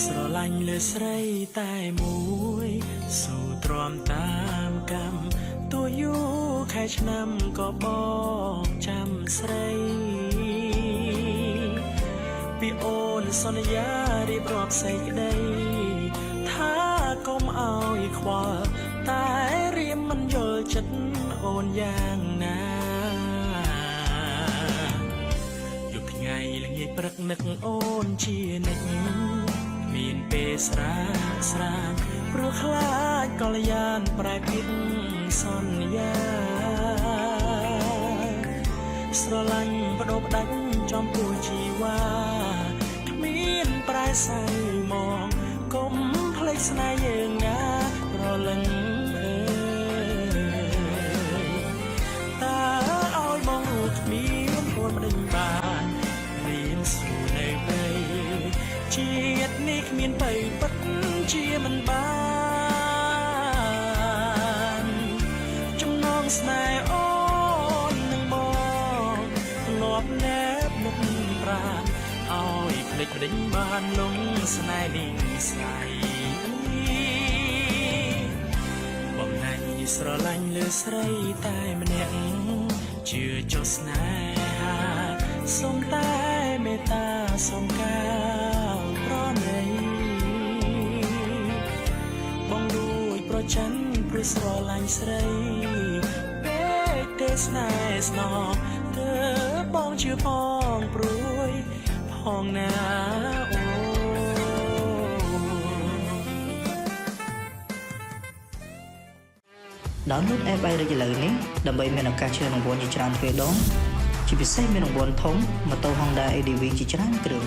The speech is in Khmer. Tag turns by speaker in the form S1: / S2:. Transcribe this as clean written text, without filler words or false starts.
S1: ស្រឡាញ់លើស្រីតែមួយសូទ្រាំតាមកម្មទោះយូរខែឆ្នាំក៏បងចាំស្រីពីអូនសន្យារៀបរាប់សេចក្តីថាកុំឲ្យខ្វល់តែរៀមមិនយល់ចិត្តអូនយ៉ាងណាយប់ថ្ងៃល្ងាចព្រឹកនឹកអូនជានិច្ចមានពេលស្រាកព្រោះខ្លាចកល្យានប្រែភិតសន្យាស្រឡាញ់បដូរផ្ដាច់ចំពោះជីវ៉ាគ្មានប្រែសៃមកកុំភ្លេចស្នេហ៍យើងណាប្រលឹងអើយតើឲ្យបងរួចគ្មានអូនមិនដេញបានរៀនស៊ូនៅព្រៃជាតិនេះគ្មានបីពិតជាមិនបានចំណងស្នេហ៍អូននឹងបងធ្លាប់ណែបមុខប្រាណឲ្យភ្លេចដេញបានលងស្នេហ៍នេះស្អីបំណាញ់ស្រឡាញ់លើស្រីតែម្នាក់ជឿចុះស្នេហាសូមតែមេត្តាសូមកាលប្រណីបងរួចប្រច័ណ្ឌព្រោះស្រឡាញ់ស្រីពេកទេស្នេហ៍ស្នងទើបបងជឿផងព្រួយផងណាអូ
S2: download app បាយ Rich ឥឡូវនេះដើម្បីមានឱកាសឈ្នះរង្វាន់ជាច្រើនទ្វេដងជាពិសេសមានរង្វាន់ធំម៉ូតូ Honda ADV ជាច្រើនគ្រឿង